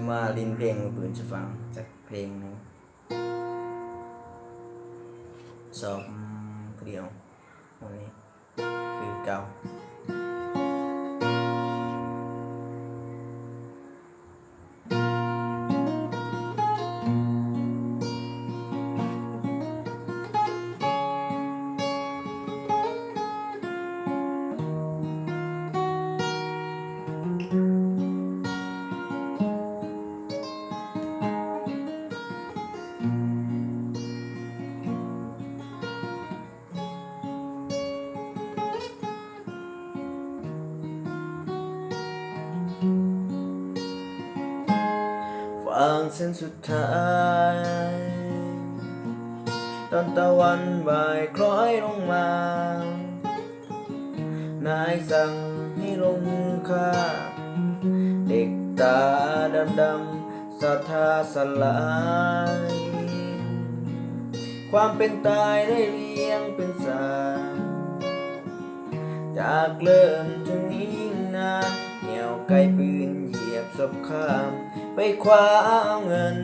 มาลินเพลงมือปืนจะฟังจากเพลงหนึงสอบเดียววันนี้คือเก่าฟังเส้นสุดท้ายตอนตะวันบ่ายคล้อยลงมานายสั่งให้ลงมือฆ่าเด็กตาดำๆศรัทธาสลายความเป็นตายได้เรียงเป็นสายจากเริ่มจนยิ่งนานเหนี่ยวไกลปืนเหยียบศพข้ามไปคว้าเอาเงิน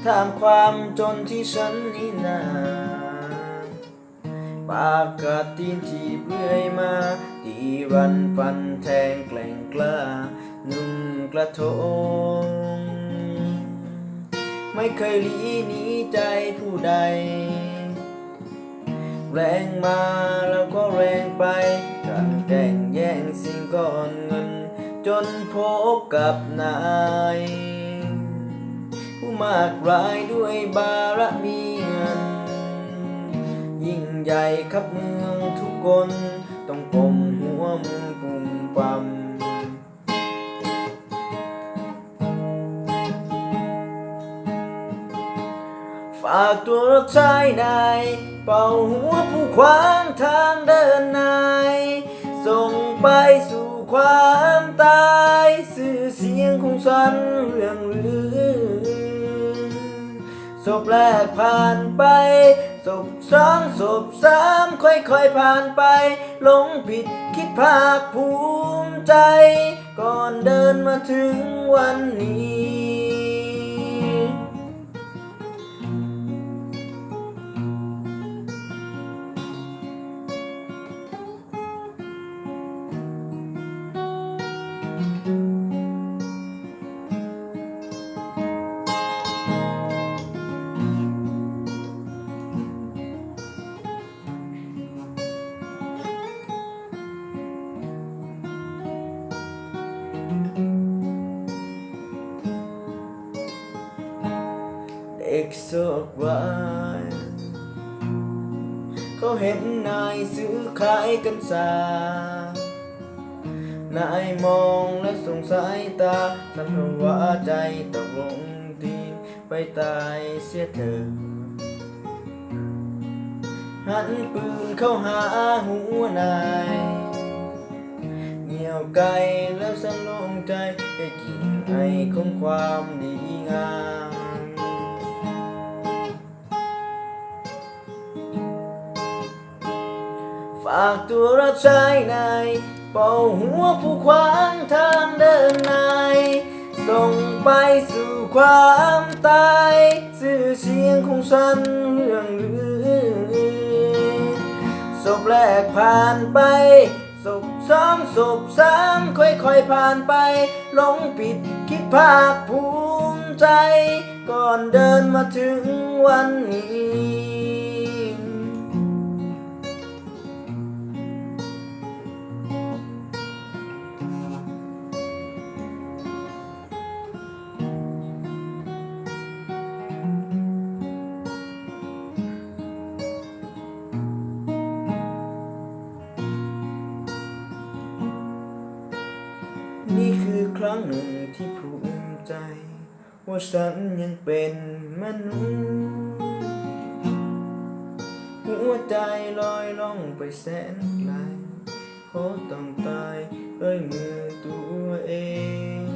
ท่ามความจนที่ฉันนี่นาปากกาตีนที่เรื่อยมาตีรันฟันแทงแกล่งกล้านุ่งกระทงไม่เคยหลีหนีใจผู้ใดแรงมาแล้วก็แรงไปกันแก่งแย่งสิ่งก้อนเงินจนพบกับนายผู้มากรายด้วยบารมีเงินยิ่งใหญ่ขับเมืองทุกคนต้องก้มหัวมือปุ่มปั๊มฝากตัวรับใช้นายเป่าหัวผู้ขวางทางเดินนายส่งไปสู่ความตายชื่อเสียงของฉันเรื่องลือศพแรกผ่านไปศพสองศพสามค่อยๆผ่านไปหลงผิดคิดภาคภูมิใจก่อนเดินมาถึงวันนี้เด็กโศกวายเขาเห็นนายซื้อขายกันสานายมองและสงสายตาทำให้ว่าใจตกลงที่ไปตายเสียเธอหันปืนเข้าหาหัวนายเหนี่ยวไกลแล้วสังลงใจได้กลิ่นไอของความดีงามฝากตัวรับใช้นายเป่าหัวผู้ขวางทางเดินนายส่งไปสู่ความตายชื่อเสียงของฉันเรื่องลือศพแรกผ่านไปศพสองศพสามค่อยๆผ่านไปหลงผิดคิดภาคภูมิใจก่อนเดินมาถึงวันนี้นี่คือครั้งหนึ่งที่ภูมิใจว่าฉันยังเป็นมนุษย์หัวใจลอยล่องไปแสนไกลขอต้องตายด้วยมือตัวเอง